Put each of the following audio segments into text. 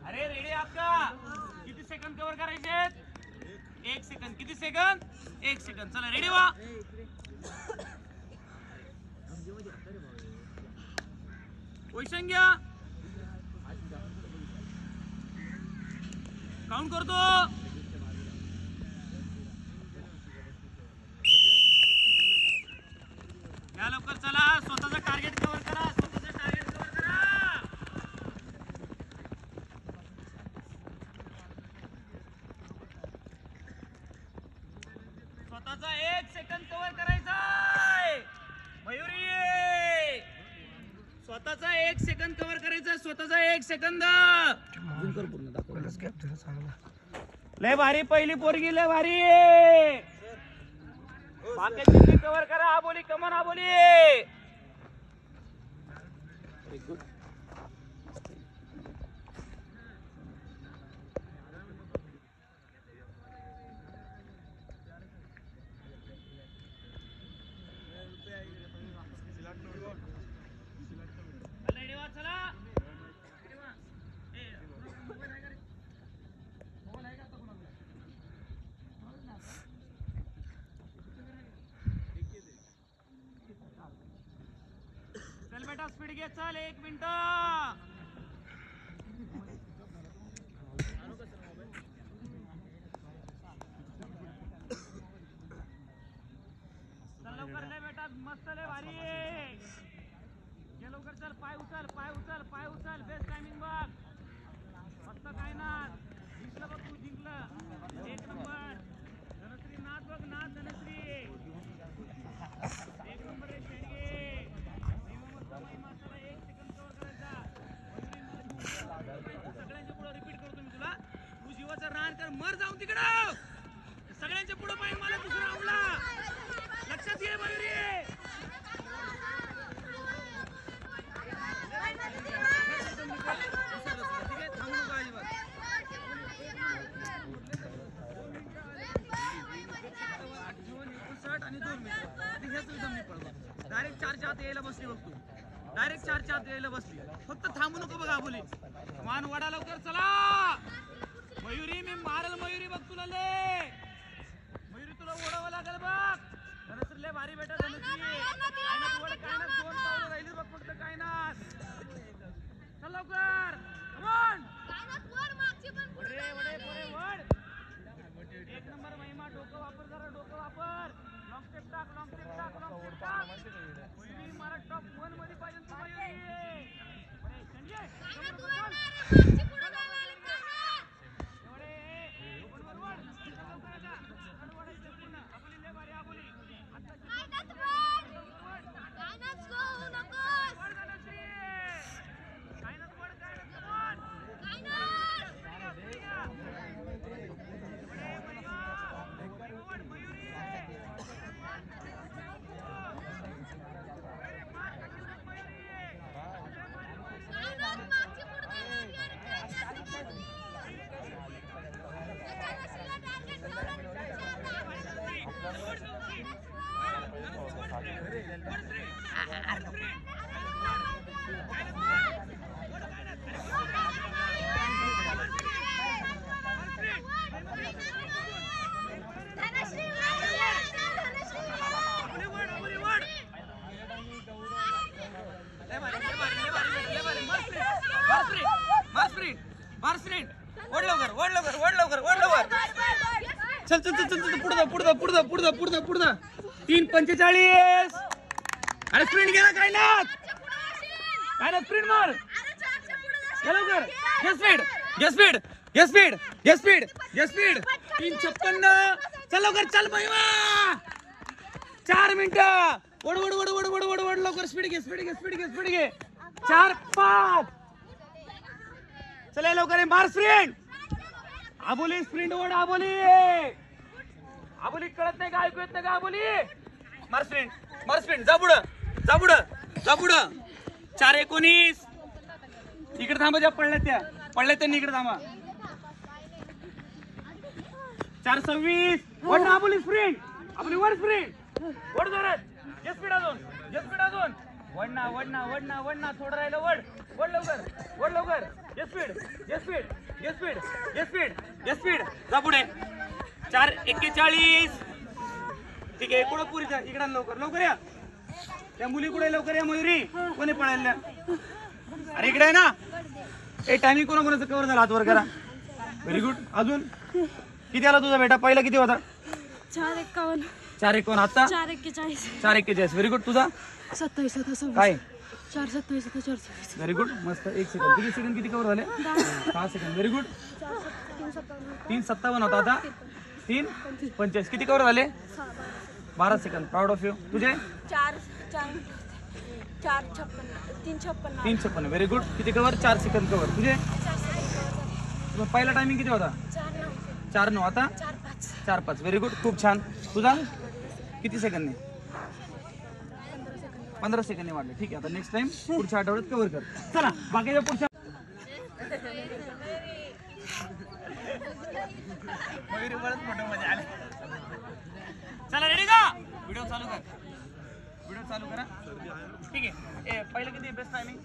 अरे रेडी आपका किती सेकंद कव्हर करायचे 1 सेकंद किती सेकंद 1 सेकंद चला रेडी व्हा पोझिशन घ्या काउंट करतो या लवकर चला स्वतःचं टार्गेट कव्हर करा स्वतःचं टार्गेट कव्हर करा स्वतःचा 1 सेकंद कव्हर करायचा मयुरी स्वतःचा 1 सेकंद कव्हर करायचा स्वतःचा 1 सेकंद पूर्ण लय भारी पहिली पोरगी लय भारी बाकीची कव्हर करा आबोली कमन आबोली गुड चल बेटा स्पीड घे चल 1 मिनिट चल लवकर ले बेटा मस्त ले भारी ये लवकर चल पाय उचल बेस्ट टायमिंग बघ मस्त काय ना जिंकलं बघ तू जिंकलं 1 नंबर धनश्री नाच बघ नाच धनश्री 1 नंबर रे शेडगे सगळ्यांच्या पुढे रिपीट करतो मी तुला तू जीवाचा रान कर मर जाऊन तिकडं सगळ्यांच्या पुढे पाहिजे मला दुसरा आवडला लक्षात घे मयुरी आणि 2 मिनिट डायरेक्ट 4च्या आत यायला बसली बघ तू डायरेक्ट 4च्या आत यायला बसली फक्त थांबू नको बघा बोली मान वाडा लवकर चला मयुरी मी मारल मयुरी बघ तुला ले मयुरी तुला ओढावं लागेल बघ धनश्री ले भारी बेटा धनश्री काय ना तू काय ना 2 पावलं राहिली बघ फक्त काय ना चल लवकर कम ऑन काय ना वर मागची पण पुढे वड 1 नंबर महिमा डोकं वापर जरा डोकं वापर लॉंग स्टेप टाक मयुरी मारा टॉप 1 मध्ये पाहिजे तू मयुरी अरे संजय काय ना तू मागची पुढे जायला आले का एवढे वर लवकर जा कडवाडायचं पूर्ण आपली ले भारी आबोली आता काय ना तू काय ना गो नको वर धनश्री काय ना तू काय ना चल पुढे 3:45 अरे स्प्रिंट गेला काय ना स्प्रिंट मार लवकर घे स्पीड 3:56 चल लवकर चल महिमा 4 मिनिटं वड लवकर स्पीड घे 4-5 चला लवकर मार स्प्रिंट आबोली स्प्रिंट ओढ आबोली कळत नाही का ऐकू येत नाही का आबोली मार स्प्रिंट जा पुढं 4:19 इकडे थांबा ज्या पडल्या त्यांनी इकडे थांबा 4:26 वड ना आबोली स्प्रिंट आपली वड स्प्रिंट वड जोरात स्पीड अजून वड ना थोडं राहिलं वड लवकर स्पीड जा पुढे 4:41 ठीक आहे कुठं पुरीचा इकडं लवकर लवकर या त्या मुली कुठे लवकर या मयुरी कोणी पळायला अरे इकडे आहे ना ए टायमिंग कोणाकोणाचं कव्हर झाला हात वर करा व्हेरी गुड अजून किती आला तुझा बेटा पहिला किती होता 4:51 आता 4:41 व्हेरी गुड तुझा 27 काय 4:27 व्हेरी गुड मस्त 1 सेकंड किती सेकंड किती कव्हर झाले 6 सेकंड व्हेरी गुड 3:57 होता आता 3:45 किती कव्हर झाले 12 सेकंड प्राऊड ऑफ यू तुझे 3:56 व्हेरी गुड किती कव्हर 4 सेकंड कव्हर तुझे तुझा पहिला टायमिंग किती होता 4:09 आता 4:05 व्हेरी गुड खूप छान तुझा किती सेकंडने 15 सेकंदने वाढले ठीक आहे आता नेक्स्ट टाइम पुढच्या आठवड्यात कव्हर कर चला बाकीच्या पुढच्या चला रेडी का व्हिडिओ चालू करा ठीक आहे ए पहिलं किती बेस्ट टायमिंग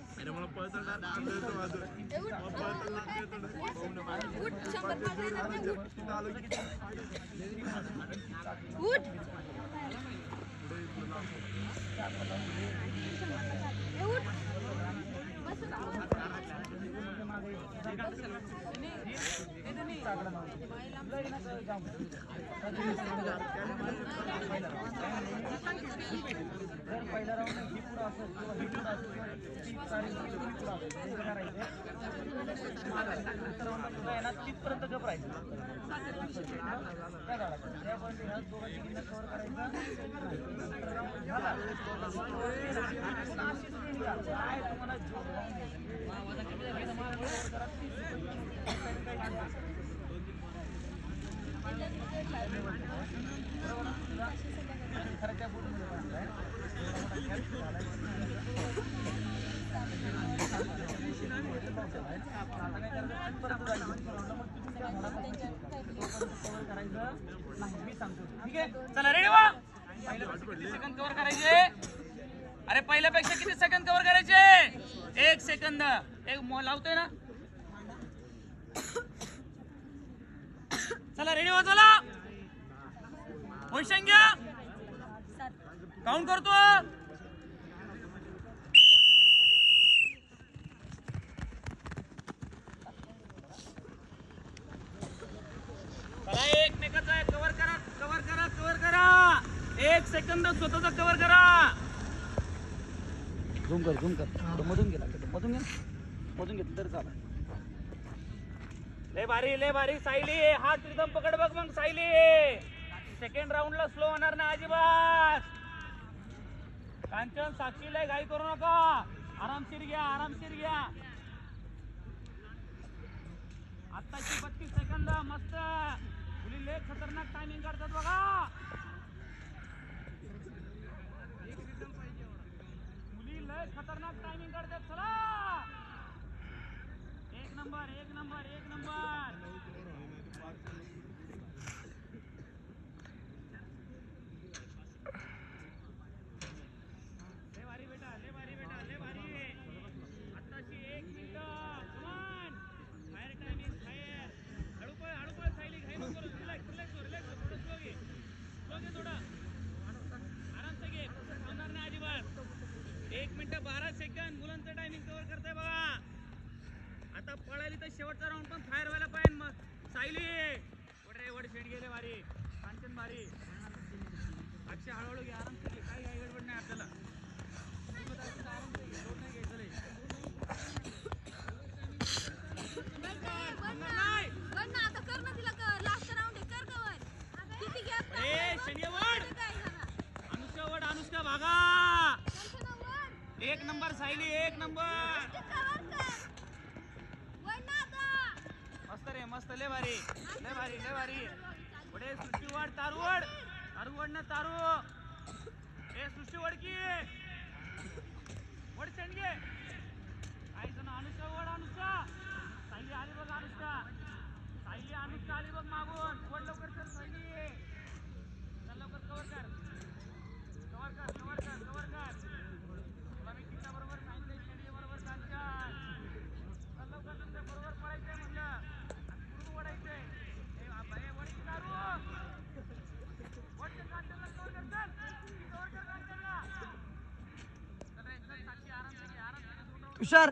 तिथपर्यंत घबरायचं ठीक आहे चला रेडी वा सेकंड कव्हर करायचे अरे पहिल्यापेक्षा किती सेकंड कव्हर करायचे 1 सेकंद एक लावतोय ना चला रेडी वा चला पोझिशन घ्या काउंट करतो चला एकमेकाचा कव्हर करा 1 सेकंद स्वतःचा कव्हर करा झूम कर मधून घेतलं तर चालेल लय भारी सायली हात रिदम पकड बघ मग सायली सेकंड राऊंडला स्लो होणार ना अजिबात कांचन साक्षी लय घाई करू नका आरामशीर घ्या आत्ताची 32 सेकंद मस्त मुली लय खतरनाक टायमिंग काढतात बघा मुली लय खतरनाक टायमिंग काढतात चला एक नंबर ले भारी आत्ताची 1 मिनिट कमान फायर टायमिंग फायर हळू पळ सायली घाई नको रिलॅक्स थोडं स्लो घे थोडा आरामसे घे थांबणार नाही अजिबात 1 मिनिट 12 सेकंद मुलांचं टायमिंग कव्हर करताय बघा आता पळाली तर शेवटचा राऊंड पण फायर व्हायला पाहिजे मग सायली वड शेट गेले भारी कांचन भारी अक्षय हळूहळू घे आरामसे घे काही काही गडबड नाही आपल्याला अनुष्का भागा 1 नंबर सायली 1 नंबर मस्त लय भारी पुढे सृष्टीवड तारुवड ना तारू ए सृष्टीवड की वड शेंडगे काही जण अनुष्का सायली आली बघ अनुष्का आली बघ मागून वड लवकर कर सायली चल लवकर कव्हर कर तुला मी किती बरोबर सांगितलं शेंडगे बरोबर कांचन चल लवकर तुषार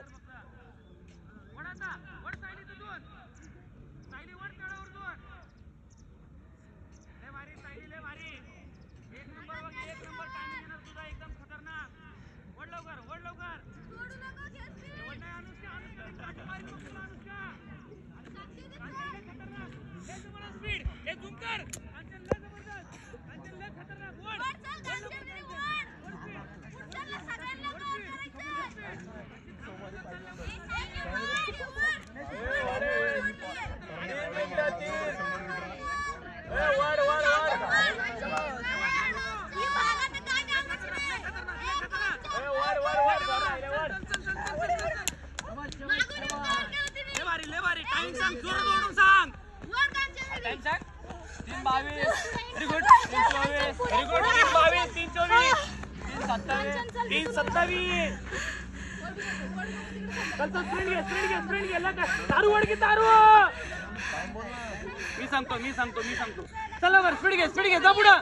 मी सांगतो चला बर स्पीड घे जा पुढं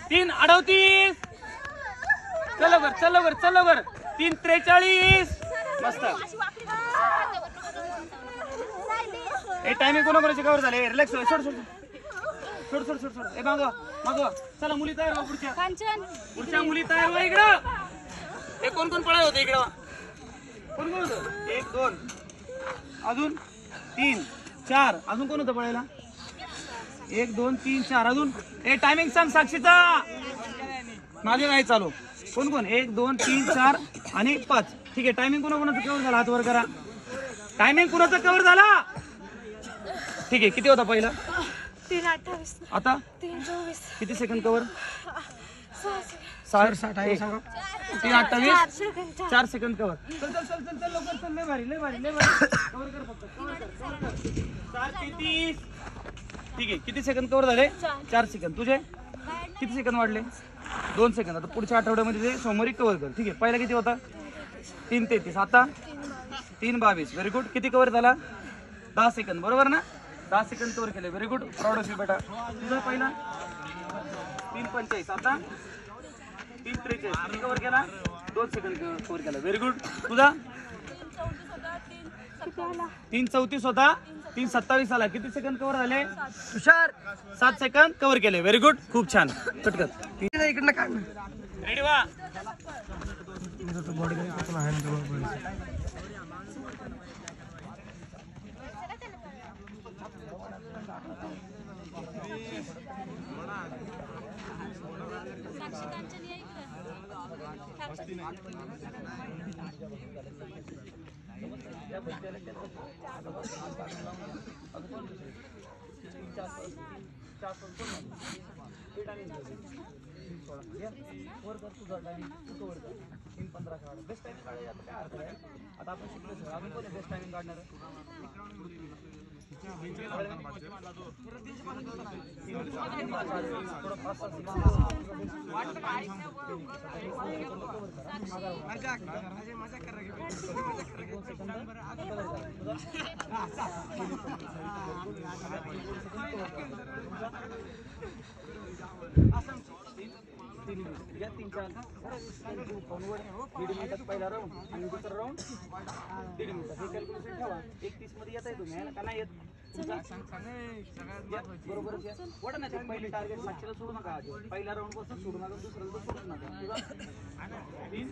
3:38 चल बर 3:43 मस्त ए टायमिंग कोणाकोणाचे कव्हर झाले रिलॅक्स सोड ए मागवा चला मुली तयार व्हा पुढच्या मुली तयार व्हा इकडं हे कोण पळाय होते इकडं कोण होतं 1 2 अजून 3 4 अजून कोण होतं पळायला 1 2 3 4 अजून ए टायमिंग सांग साक्षीचा माझे नाही चालू कोण 1 2 3 4 आणि 5 ठीक आहे टायमिंग कोणाचं कव्हर झाला हात वर करा टायमिंग कुणाचा कव्हर झाला ठीक आहे किती होता पहिला 3:28 आता 3:24 किती सेकंद कव्हर 60 आहे 3:28 4 सेकंद कव्हर चल लवकर चल लय भारी कव्हर कर फक्त 4:30 ठीक आहे किती सेकंद कव्हर झाले 4 सेकंद तुझे किती सेकंद वाढले 2 सेकंद आता पुढच्या आठवड्यामध्ये ते सोमवारी कव्हर कर ठीक आहे पहिला किती होता 3:33 आता 3:22 व्हेरी गुड किती कव्हर झाला 10 सेकंद बरोबर ना 10 सेकंद कव्हर केले very good proud of you बेटा तुझा पहिला 3:45 आता 3:43 किती कव्हर केला 2 सेकंद कव्हर केला व्हेरी गुड तुझा 3:34 होता 3:27 आला किती सेकंद कव्हर झाले तुषार 7 सेकंद कव्हर केले व्हेरी गुड खूप छान पटकन इकडनं काढ रेडी व्हा आता आपण शिकलो अजून कोण बेस्ट टाइमिंग काढणार या 3-4 दीड मिनिटात पहिला राऊंड आणि दुसरा राऊंड दीड मिनिटात हे कॅल्क्युलेशन ठेवा 31 मध्ये येत आहे तुम्ही का नाही येत बरोबरच या वडा नाही पहिले टार्गेट 700 ला सोडू नका पहिला राऊंड पासून सोडू नका दुसऱ्याला सोडू नका 3:20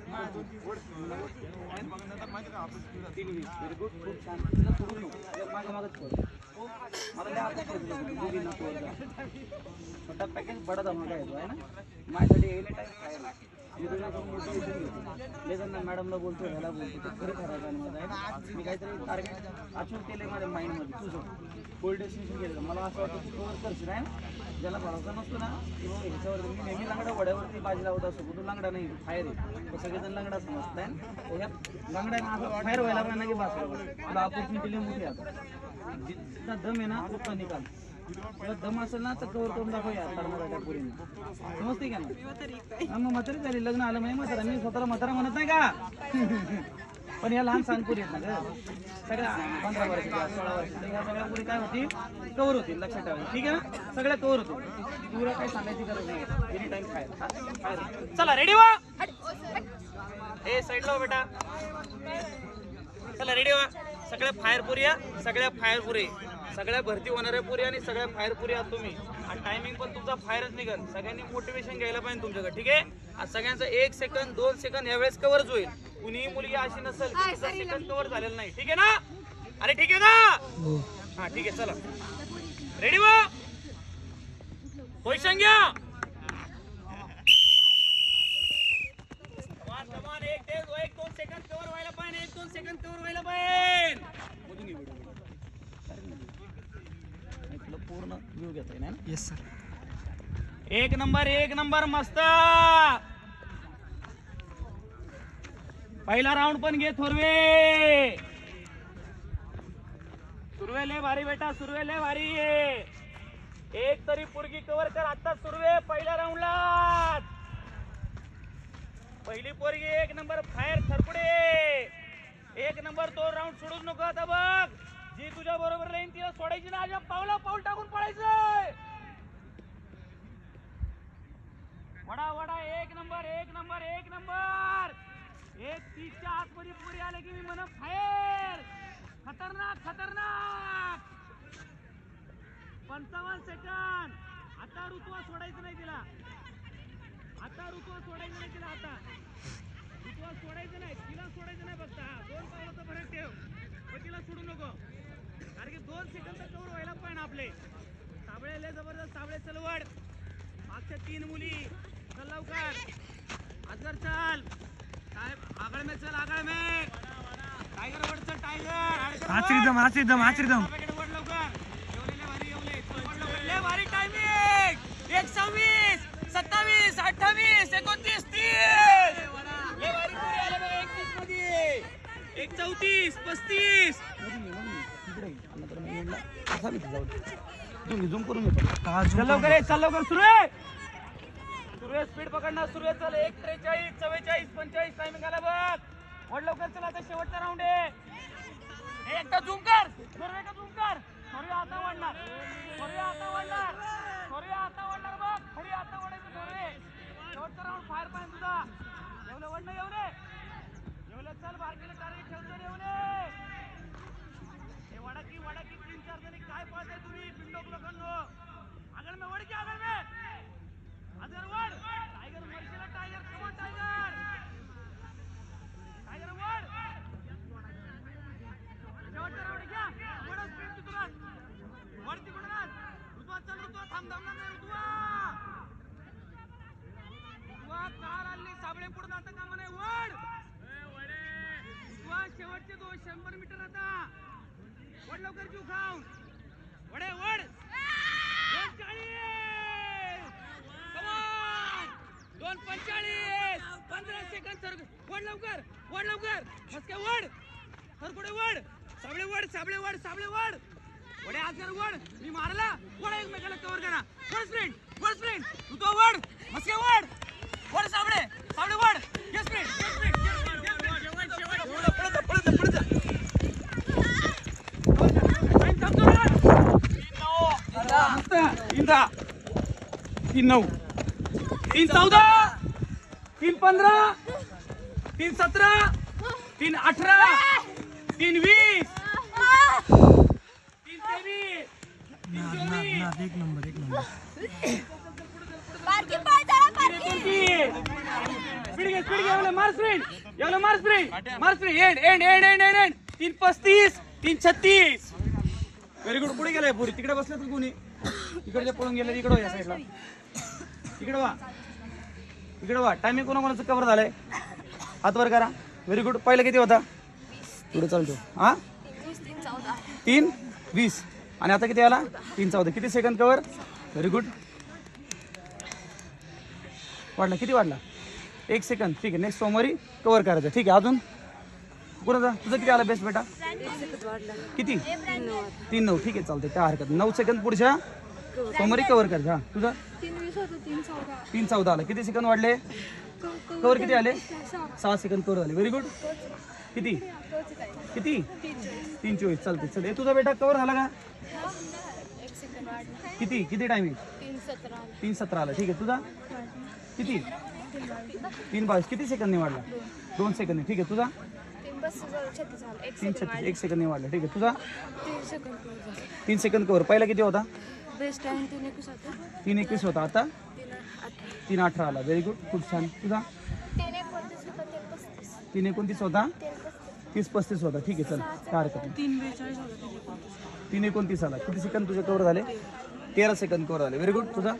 व्हेरी गुड खूप छान तिला सोडू नको मागच कर मला छोटा पॅकेज बडा धमाका येतो आहे ना माझ्यासाठी एनी टाइम मॅडमला बोलतो ह्याला बोलतो ते खरं करायचं मी काहीतरी टार्गेट अचीव केलं माझ्या माइंडमध्ये तुझं गोल डेस्टिनेशन केलं मला असं वाटतं तू कव्हर करशील आहे ना ज्याला भरोसा नसतो ना किंवा ह्याच्यावर मी नेहमी लंगडा वड्यावरती बाजी लावत असतो कुठून लंगडा नाही फायर आहे सगळेजण लंगडा समजताय ह्या लंगड्यानं असं फायर व्हायला पाहिजे की बाकी तुला ऑपॉर्च्युनिटी मोठी आता जितका दम आहे ना उठला निकाल तुला दम असेल ना तर कव्हर करून दाखवूया त्या पुरीने समजते का ना मग म्हातारी झाली लग्न आलं नाही म्हातारा मी स्वतःला म्हातारा म्हणत नाही का पण या लहान सहान पुरी आहेत ना सगळ्या 15 वर्षाच्या 16 वर्षाच्या ह्या सगळ्या पुरी काय होती कव्हर होतील लक्षात ठेवा ठीक आहे ना सगळ्या कव्हर होतील तुला काही सांगायची गरज नाही एनी टाइम फायर चला रेडी व्हा ए साईडला बेटा चला रेडी व्हा. सगळ्या फायर पुऱ्या, सगळ्या फायर पुरे, सगळ्या भरती होणाऱ्या पुऱ्या आणि सगळ्या फायर पुऱ्या आहात तुम्ही. आणि टायमिंग पण तुमचा फायरच निघेल. सगळ्यांनी मोटिवेशन घ्यायला पाहिजे तुमच्याकडे. ठीक आहे. आज सगळ्यांचं 1 सेकंद 2 सेकंद यावेळेस कव्हरच होईल. कुणीही मुलगी अशी नसेल की तिचा सेकंद कव्हर झालेला नाही. ठीक आहे ना? अरे ठीक आहे ना? हा ठीक आहे. चला रेडी व्हा. पोझिशन घ्या. कमान 1-2 सेकंद कव्हर व्हायला पाहिजे. 1-2 सेकंद कव्हर व्हायला पाहिजे. तुला पूर्ण व्ह्यू घेता येईल ना? Yes sir. एक नंबर मस्त. पहिला राऊंड पण घे थोरवे. सुरवे लय भारी बेटा, सुरवे लय भारी. एक तरी पुरगी कव्हर कर आता सुरवे पहिल्या राऊंडला. पहिली पोरगी 1 नंबर फायर थरपुडे. 1 नंबर. तो राऊंड सोडूच नको. आता बघ जी तुझ्या बरोबर राहील तिला सोडायची ना. आज पाऊल टाकून पडायचंय. वडा 1 नंबर. 1:30च्या आतमध्ये पुरी आले की मी म्हणा फायर. खतरनाक 55 सेकंद. आता ऋतुवा सोडायचं नाही तिला. आता ऋतुवा सोडायचं नाही. तिला सोडायचं नाही फक्त. 2 पावलाचा फरक ठेव. पण तिला सोडू नको. कारण की 2 सेकंद कव्हर व्हायला पाहिजे आपले. साबळे लय जबरदस्त. साबळे चलवड. मागच्या 3 मुली. चल लवकर. अजगर चल. आगळ में चल. टायगर वड चल. टायगर आचरीदम. लय भारी टायमिंग. 1:26, 27, 28, 29, 30. लय भारी पुरी आले बघा 31 मध्ये. 1:34, 35. झूम करून घेतो. चल लवकर सुरू स्पीड पकडणार. सुरू चल. 1:43, 44, 45 टायमिंग आला बघ. वड लवकर चल. आता शेवटचा राऊंड आहे. एकदा झूम कर. झूम कर. थोडी आता वाढणार बघ. थोडी आता वाढायचं थोडे. शेवटचा राऊंड फायर पाहिजे तुझा. एवढं वडणं एवढं चल. बारकीला टार्गेट ठेवतो. वडा की 3-4 जणी काय पाहताय तुम्ही पिंडोक लोकांनो. आगळ में वड की आगळ में. अजर वड. टायगर मर्शीला. टायगर कमॉन टायगर वड. शेवटचा राऊंड घ्या. वड स्पीड तुला. वड तिकडून ऋतुवा चल. ऋतुवा थांब नाही. ऋतुवा कार आली. साबळे पुढे आता कामा नाही. वड. ऋतुवा शेवटचे 200 मीटर आता. वड लवकर जीव खाऊन. वड 2:40. कमॉन 2:45. 15 second sir. वड लवकर. मस्के वड. सरकुडे वड. साबळे वड. वडे आजर वड. मी मारला. वड एकमेकाला कव्हर करा. वड स्प्रिंट. तू वड. मस्के वड. साबळे वड. ये स्प्रिंट. पळत. 3:9, 3:14, 3:15, 3:17, 3:18, 3:20, 3:23, 3:24. एक नंबर. मार स्प्रिंट. एंड. 3:35, 3:36. Very good. पुढे गेलाय पुरी. तिकडे बसलं तर कोणी इकडे पळून गेले. इकडे या साईडला. इकडे वा. टायमिंग कोणाचं कव्हर झालंय हात वर करा. Very good. पहिला किती होता? पुढे चालतो. 3:20 आणि आता किती आला? 3:14. किती सेकंद कव्हर? Very good. वाढला. किती वाढला? 1 सेकंद. ठीक आहे. नेक्स्ट सोमवारी कव्हर करायचं. ठीक आहे. अजून कोणाचा? तुझं किती आला बेस्ट बेटा? किती? 3:9. ठीक आहे. चालतंय. काय हरकत. 9 सेकंद पुढच्या सोमवारी कव्हर करायचं. तुझं 3:14 आला. किती सेकंद वाढले? कव्हर किती आले? 6 सेकंद कव्हर झाले. Very good. किती? 3:24. चालते. चल. तुझा बेटा कव्हर झाला का? किती टायमिंग? 3:17 आला. ठीक आहे. तुझा किती? 3:22. किती सेकंद वाढला? 2 सेकंद. ठीक आहे. तुझा 3:36 1 सेकंद वाढला. ठीक आहे. तुझा 3 सेकंद कव्हर झाले. 3 सेकंद कवर. पहिला किती होता? बेस्ट टाइम 3:21 होता. 3:21 होता. आता 3:18. 3:18 आला. Very good. खूप छान. तुझा 3:29 होता. 3:35. 3:29 होता. 30:35 होता. ठीक आहे. चल काय हरकत नाही. 3:42 होता. 3:29 आला. किती सेकंद तुझे कवर झाले? 13 सेकंद कवर झाले. Very good. तुझा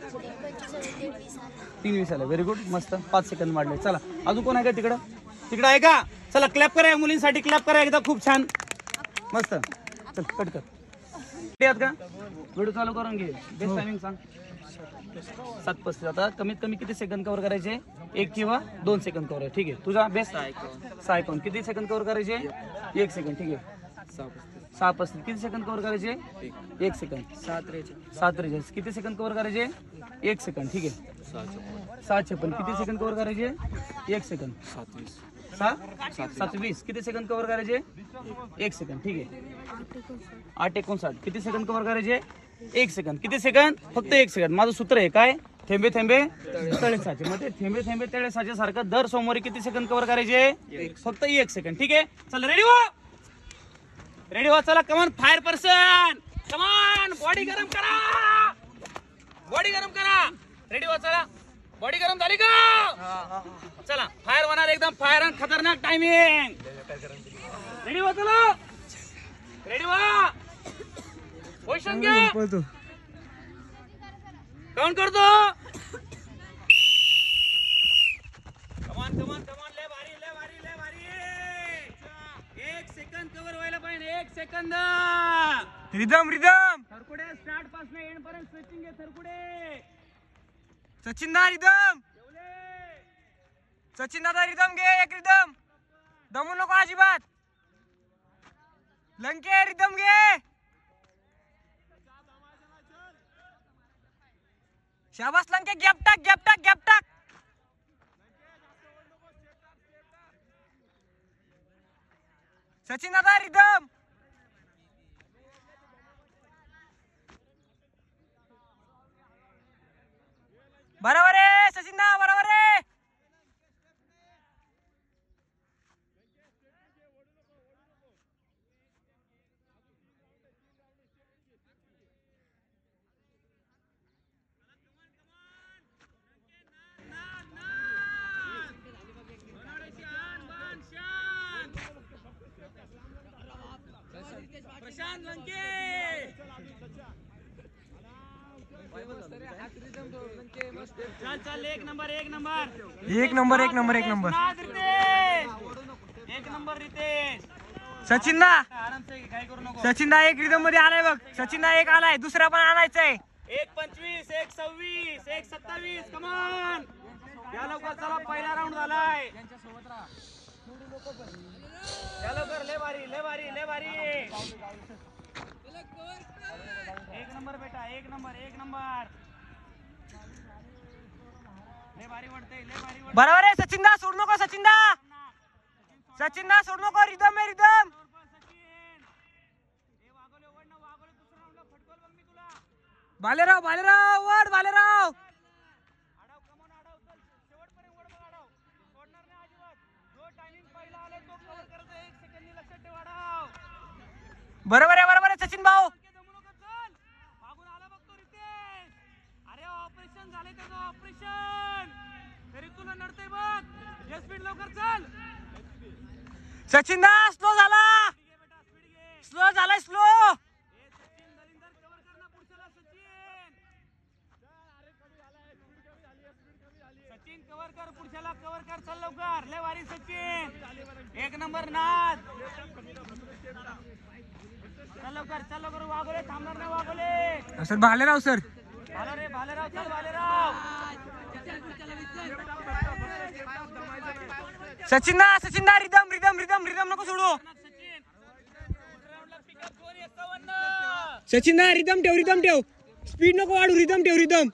3:20 आला. Very good. मस्त. 5 सेकंद वाढले. चला अजून कोण आहे का तिकडं? तिकडं आहे का? चला क्लॅप करा मुलींसाठी. क्लॅप करा एकदा. खूप छान. मस्त. चल कट कर. आहेत का? व्हिडिओ चालू करून घे. बेस्ट टायमिंग सांग. 7:35. आता कमीत कमी किती सेकंद कव्हर करायचे? 1 किंवा 2 सेकंद कव्हर. ठीक आहे. तुझा बेस्ट 6 किती सेकंद कव्हर करायचे? 1 सेकंड. ठीक आहे. 6:35 किती सेकंद कव्हर करायचे? 1 सेकंड. 7:43 किती सेकंद कव्हर करायचे? 1 सेकंड. ठीक आहे. 7:56 किती सेकंद कव्हर करायचे? 1 सेकंद. 7:20 किती सेकंद कव्हर करायचे? 1 सेकंद. ठीक आहे. 8:59 किती सेकंद कव्हर करायचे? 1 सेकंद. किती सेकंद? फक्त 1 सेकंद. माझं सूत्र आहे काय? थेंबे थेंबे तळे साचे. मग ते थेंबे थेंबे तळे साचे सारखं दर सोमवारी किती सेकंद कव्हर करायचे? फक्त 1 सेकंड. ठीक आहे. चल रेडी हो. रेडी हो. चला कमान फायर पर्सन. कमान बॉडी गरम करा. बॉडी गरम करा. रेडी हो. चला बॉडी गरम झाली का? चला फायर होणार एकदम. फायर आणि खतरनाक टायमिंग. रेडी हो. चला रेडी हो. पोझिशन घ्या. काउंट करतो. कमान कमान कमान. ले भारी ले भारी ले भारी. 1 सेकंद कव्हर व्हायला पाहिजे. 1 second. Rhythm rhythm. Tharkude start पासून एंड पर्यंत स्ट्रेचिंग आहे. थरकुडे. सचिन दा रिदम. सचिन दादा रिदम घे. एक रिदम. दमू नको अजिबात. लंके रिदम घे. शाबास लंके. गॅप टाक गॅप टाक गॅप टाक. सचिन दादा रिदम. बरोबर आहे सचिन दा. बरोबर आहे. प्रशांत लंके. चल चल. 1 number 1 number. 1 number 1 number 1 number. 1 number Ritesh. Sachin दा. आराम से काय करू नको. सचिन दा एक रिदम मध्ये आलाय बघ. सचिन दा एक आलाय. दुसरा पण आणायचंय. 1:25 1:26 1:27. कमान या लवकर. चला पहिला राऊंड झालाय. या लवकर. ले भारी ले भारी ले भारी. 1 नंबर बेटा. 1 नंबर 1 नंबर. ले भारी वाटतंय. ले भारी वाटतंय. बरोबर आहे सचिन दा. सोड नको सचिन दा. सचिन दा सोड नको. रिदम आहे रिदम. भालेराव भालेराव वड भालेराव. बरोबर आहे सचिन भाऊ. अरे ऑपरेशन झाले त्याचं. ऑपरेशन तरी तुला नडतंय बघ. या स्पीड लवकर चल. सचिन दा स्लो झाला. स्लो झालाय स्लो. सचिन कव्हर कर. पुढच्याला कव्हर कर. चल लवकर. लय भारी सचिन. 1 नंबर नाद. चल लवकर. चल लवकर. वागोले थांबणार नाही. वागोले. Sir Bhalerao sir. भालो रे भालेराव. चल भालेराव. सचिन दा रिदम रिदम रिदम रिदम नको सोडू. सचिन दा रिदम ठेव. स्पीड नको वाढू. रिदम ठेव. रिदम.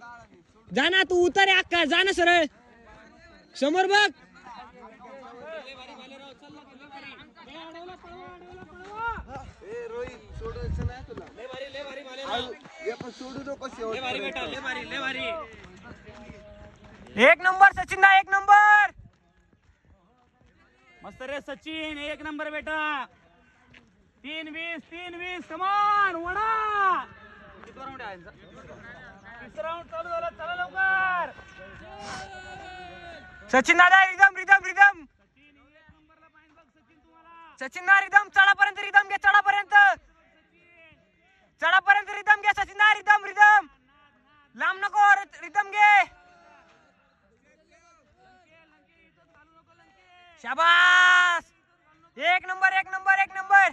जा ना तू. उतारे अक्का. जा ना सरळ. समोर बघ. एक नंबर सचिन दा. 1 नंबर. मस्त रे सचिन, एक नंबर बेटा. 3-20 कमान वडा. किती राऊंड आहे? तिसरा राऊंड चालू झाला. चला लवकर. सचिन दादा रिदम रिदम रिदम. सचिन ना रिदम चढापर्यंत रिदम घे. चढापर्यंत रिदम घे. सचिन ना रिदम रिदम. लांब नको रिदम घे. शाबास. एक नंबर एक नंबर एक नंबर.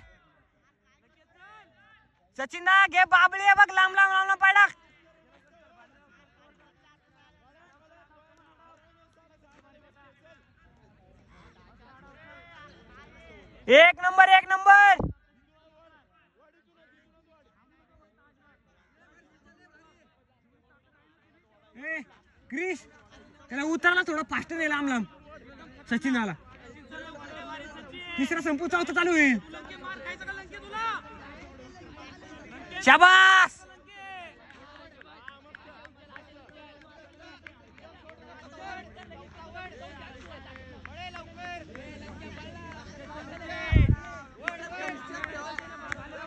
सचिन ना घे बाबळी आहे बघ. लांब लांब लांब पाडा. एक नंबर एक नंबर. क्रिश त्याला उतरला थोडं फास्ट नाही. लांब लांब सचिन आला. तिसरा संपू चौथा चालू होईल. शाबास.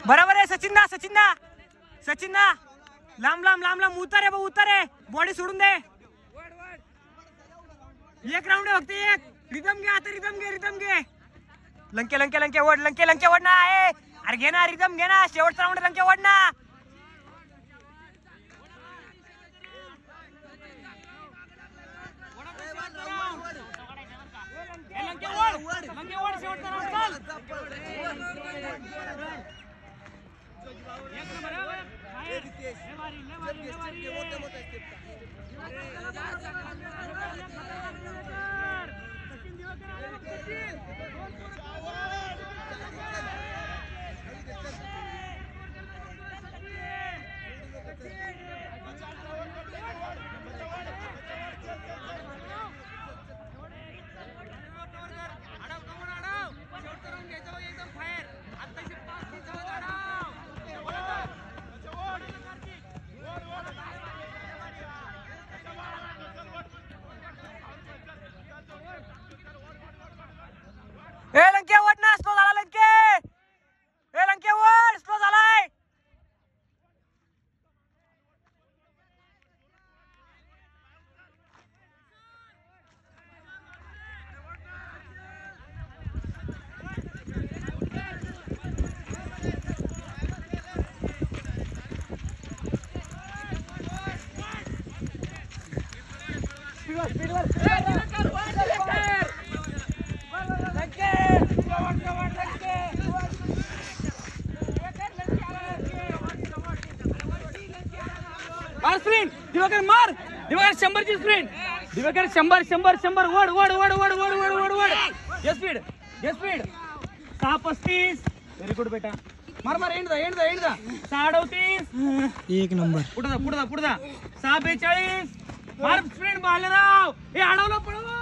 बरोबर आहे सचिन ना. सचिन ना सचिन ना लांब लांब लांब लांब उतर आहे. उतर आहे. बॉडी सोडून दे. एक राऊंड आहे फक्त एक. रिदम घे आता. रिदम घे रिदम घे. लंके लंके लंके वड. लंके लंके वड ना आहे. अरे घे ना रिदम घे ना. शेवटचा राऊंड लंके वड ना. ए लंके वड ना. स्लो झाला लंके. ए लंके वड स्लो झालाय. मार स्प्रिंट. दिवाकर मार. दिवाकर 100ची स्प्रिंट. दिवाकर 100 वड वड वड वड वड वड वड वड. घे स्पीड. घे स्पीड. 6:35. व्हेरी गुड बेटा. मार मार. एंड जा. 6:38. एक नंबर. पुढे जा. 6:42. मार स्प्रिंट. बालराव हे अडवलं. पळवा.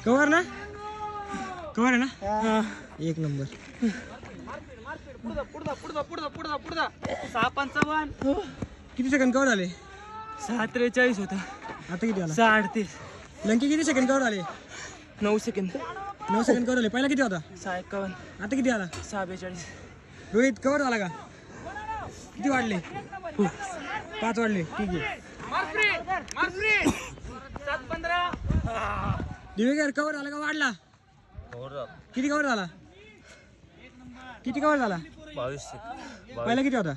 कवर ना. कवर आहे ना. एक नंबर. पुढे जा. 6:55. किती सेकंड कवर झाले? 6:43 होता. आता किती आला? 6:38. लंके किती सेकंड कवर झाले? 9 सेकंद. 9 सेकंड कवर झाले. पहिला किती होता? 6:51. आता किती आला? 6:42. रोहित कवर झाला का? किती वाढले? 5 वाढले. ठीक आहे. मार स्प्रिंट. 7:15. दिवेकर कवर झाला का वाढला? किती कवर झाला? किती कवर झाला? 22. पहिला किती होता?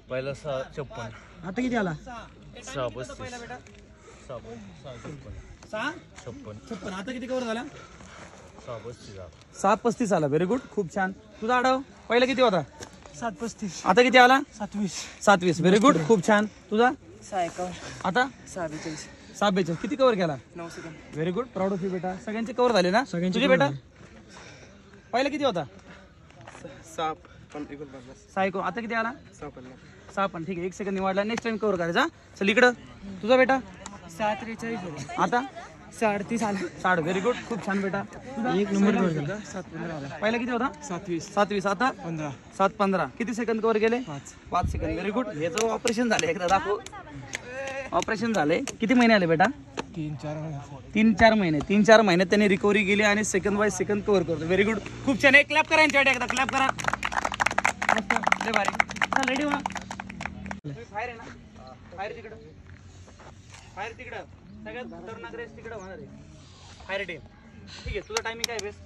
पहिला 56. आता किती आला? 36. 56. आता किती कवर झाला? 36. 7:35 आला. Very good. खूप छान. तुझा आढाव पहिला किती होता? 7:35. आता किती आला? 27. Very good. खूप छान. तुझा 51. आता 42. 42. किती कव्हर केला? 9 second. Very good. Proud of you बेटा. सगळ्यांचे कव्हर झाले ना? सगळ्यांचे तुझे cover बेटा पहिला किती होता? 6. आता किती आला? 6 पण. ठीक आहे. 1 सेकंड निवडला. नेक्स्ट टाइम कव्हर करायचा. चल इकडं. तुझा बेटा 7:43 होता. आता 37 आला. 60. Very good. खूप छान बेटा. एक नंबर कवर केला. 7:15 आला. पहिला किती होता? 27. आता 15. 7:15. किती सेकंद कव्हर केले? 5 सेकंद. Very good. ह्याचं ऑपरेशन झालं. एकदा दाखव. ऑपरेशन झाले. किती महिने आले बेटा? 3-4 महिन्यात त्यांनी रिकव्हरी केली आणि सेकंड बाय सेकंड कव्हर करतो. व्हेरी गुड, खूप छान. एक क्लॅप करा यांच्याकडे, एकदा क्लॅप करा. मस्त, लय भारी. चल रेडी व्हा. बाहेर आहे ना, बाहेर तिकडं, बाहेर तिकडं सगळ्यात खतरनाक रेस तिकडं होणार आहे. फायर टीम ठीक आहे. तुझा टायमिंग काय बेस्ट?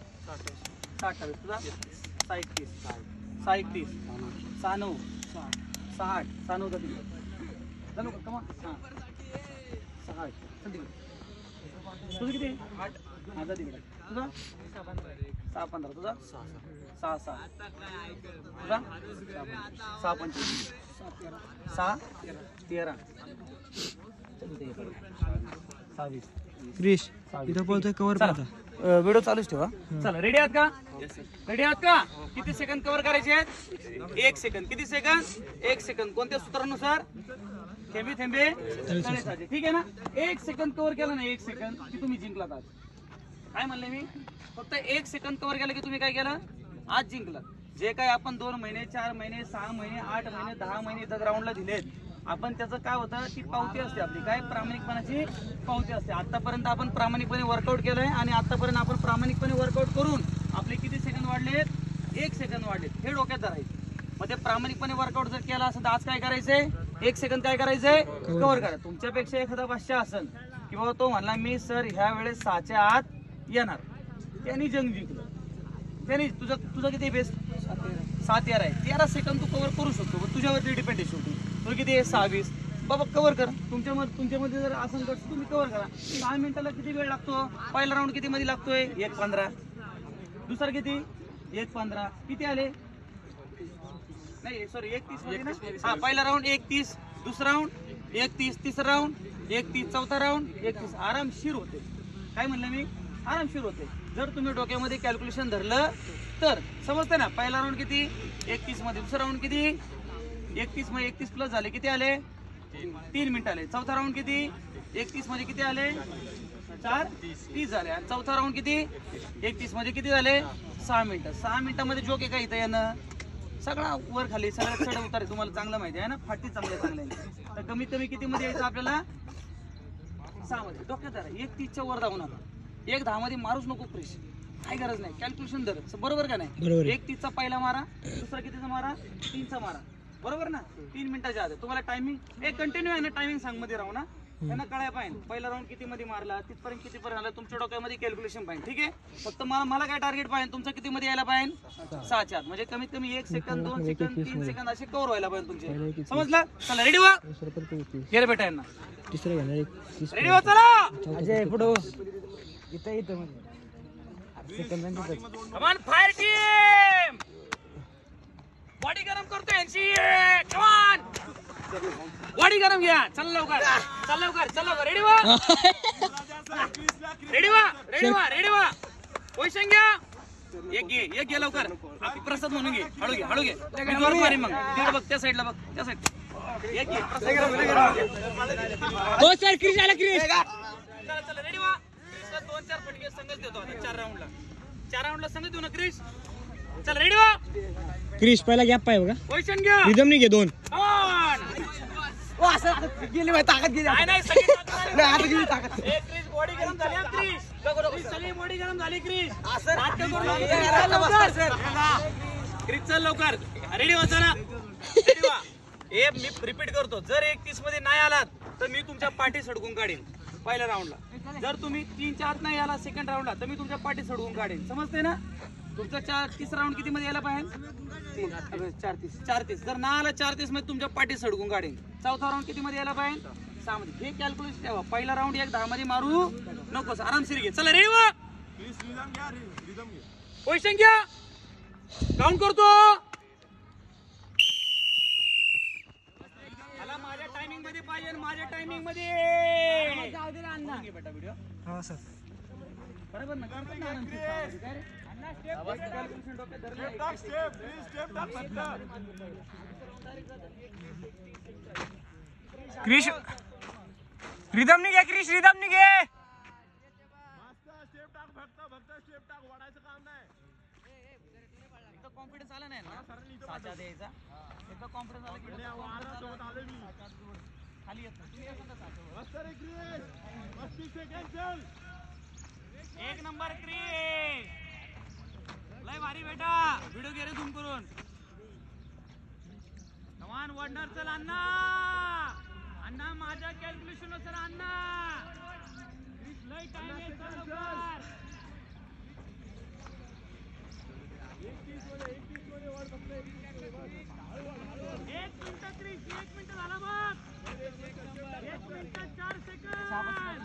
60. तुझा 6:31 6:31 6:09 6:08 6:09 तिकडे चालू का? कमा हां 6:08 चल तिकडे. तुझं किती? 8 माझा तिकडे. तुझा 6:15 तुझा 6:6 तुझा 6:25 6:13 6:20 क्रिश इथं पळतोय कव्हर पाहता. व्हिडिओ चालूच ठेवा. चला रेडी आहात का? रेडी आहात का? किती सेकंद कव्हर करायचे आहेत? 1 सेकंद. किती सेकंद? 1 सेकंद. कोणत्या सूत्रानुसार? थेंबे थेंबे तळे साचे. ठीक आहे ना? 1 सेकंद कव्हर केला ना, 1 सेकंद की तुम्ही जिंकलात आज. काय म्हणले मी? फक्त 1 सेकंद कव्हर केलं की तुम्ही काय केलं? आज जिंकलात. जे काय आपण 2 महिने 4 महिने 6 महिने 8 महिने 10 महिने इथं ग्राउंडला दिलेत, आपण त्याचं काय होतं, ती पावती असते आपली, काय प्रामाणिकपणाची पावती असते. आतापर्यंत आपण प्रामाणिकपणे वर्कआउट केलंय आणि आतापर्यंत आपण प्रामाणिकपणे वर्कआउट करून आपले किती सेकंद वाढलेत? 1 सेकंद वाढलेत. हे डोक्यात धरायचं. मग ते प्रामाणिकपणे वर्कआउट जर केला असेल तर आज काय करायचंय? 1 सेकंद काय करायचंय? कव्हर करा. तुमच्यापेक्षा एखादा बादशाह असेल की बाबा तो म्हणला मी सर ह्या वेळेस 6च्या आत येणार, त्यांनी जंग जिंकलं. त्याने तुझं किती बेस्ट? 7:13 आहे. 13 सेकंद तू कव्हर करू शकतो. तुझ्यावरती डिपेंड आहे शेवटी. तुला किती आहे? 6:20. बाबा कव्हर करा. तुमच्यामध्ये जर असेल तर तुम्ही कव्हर करा. 6 मिनिटाला किती वेळ लागतो? पहिला राऊंड किती मध्ये लागतोय? 1:15. दुसरा किती? 1:15. किती आले? नाही सॉरी 1:30 मध्ये ना. हा पहिला राऊंड 1:30, दुसरा राऊंड 1:30, तिसरा राऊंड 1:30, चौथा राऊंड 1:30. आरामशीर होते. काय म्हणलं मी? आरामशीर होते. जर तुम्ही डोक्यामध्ये कॅल्क्युलेशन धरलं तर समजतं ना. पहिला राऊंड किती? 1:30 मध्ये. दुसरा राऊंड किती? 1:30 मध्ये 1:30 प्लस झाले किती आले? 3 मिनिट आले. चौथा राऊंड किती? 1:30 मध्ये किती आले? 4:30 झाले. आणि चौथा राऊंड किती? 1:30 मध्ये किती झाले? 6 मिनिटं. 6 मिनिटामध्ये जोक आहे का इथं येणं? सगळा वर खाली सगळं चढ उतार तुम्हाला चांगलं माहिती आहे ना. फाटी चांगले तर कमीत कमी किती मध्ये यायचं आपल्याला? 6 मध्ये. डोक्यात धरा. 1:30च्या वर जाऊ नका. 1:10 मध्ये मारूच नको फ्रेश. काही गरज नाही. कॅल्क्युलेशन धर. बरोबर का नाही? 1:30चा पहिला मारा, दुसरा कितीचा मारा? 3चा मारा. बरोबर ना? 3 मिनिटाच्या आत. तुम्हाला टायमिंग एक कंटिन्यू आहे ना, टायमिंग सांग मध्ये राहू ना. त्यांना कळाय पाहिजे पहिला राऊंड किती मध्ये मारला, तिथपर्यंत किती पर्यंत आला, तुमच्या डोक्यामध्ये कॅल्क्युलेशन पाहिजे. ठीक आहे. फक्त मला काय टार्गेट पाहिजे? तुमचं किती मध्ये यायला पाहिजे? 6च्या आत. म्हणजे कमीत कमी 1 सेकंद 2 सेकंद 3 सेकंद असे कव्हर व्हायला पाहिजे तुमचे. समजलं? चला रेडी व्हा. गेले बेटा यांना रेडी व्हा. चला अजय पुढं इथं कमान फायर टीम. बॉडी गरम करतो यांची. कमान बॉडी गरम घ्या. चल लवकर चल लवकर चल लवकर. रेडी व्हा. रेडी व्हा. रेडी व्हा. रेडी व्हा. पोझिशन घ्या. एक घे लवकर. प्रसाद म्हणून घे. हळू घे हळू घे. मारी मग तिकडे बघ, त्या साईडला बघ, त्या साईड. एक घे प्रसाद. हो सर क्रिश आला. क्रिश चला चला रेडी व्हा. क्रिसला 2-4 फटके संगत देतो आता 4 राऊंडला. 4 राऊंडला संगत देऊ ना क्रिश. चल रेडी व्हा. क्रिश पहिला गॅप पाहिजे बघा. पोझिशन घ्या. रिदम नाही घे 2. कमान गेली माहिती ताकद गेली. नाही नाही सगळी ताकद आता गेली ताकद. ए क्रिश बॉडी गरम झाली हा, क्रिश. क्रिश सगळी बॉडी गरम झाली क्रिश. क्रिश चल लवकर. रेडी व्हा. चला रेडी व्हा. हे मी रिपीट करतो. जर 1:30 मध्ये नाही आलात तर मी तुमच्या पाठी सडकून काढेन पहिल्या राऊंडला. जर तुम्ही 3च्या आत नाही आला सेकंड राऊंडला तर मी तुमच्या पाठी सडकून काढेन. समजते ना? तुमचा 3रा राऊंड किती मध्ये यायला पाहिजे? 4:30. जर ना आला 4:30 मध्ये तुमच्या पाठी सडकून काढेन. चौथा राऊंड किती मध्ये यायला पाहिजे? 6 मध्ये. हे कॅल्क्युलेशन ठेवा. पहिला राऊंड 1:10 मध्ये मारू नकोस. आरामशीर घे. चला रेडी व्हा. पोझिशन घ्या. काउंट करतो. मला माझ्या टायमिंग मध्ये पाहिजे. माझ्या टायमिंग मध्ये बेटा व्हिडिओ. हा सर बरोबर ना? करतात ना आरामशीर. काय रे? कॅल्क्युलेशन डोक्यात धरलं. क्रिश रिदम नाही घे. क्रिश रिदम नाही घे. एकदा कॉन्फिडन्स आला नाही ना 6च्या द्यायचा. एकदा कॉन्फिडन्स आला की खाली येतो तुम्ही येतो तसं. एक नंबर क्रिस लय भारी बेटा व्हिडिओ घे रे झूम करून. कमान वडणार चल अण्णा अण्णा माझ्या कॅल्क्युलेशन नुसार अण्णा लय टाइम आहे चल लवकर. एक मिनिट क्रिस 1 मिनिट झाला बघ 1 minute 4 second Pawar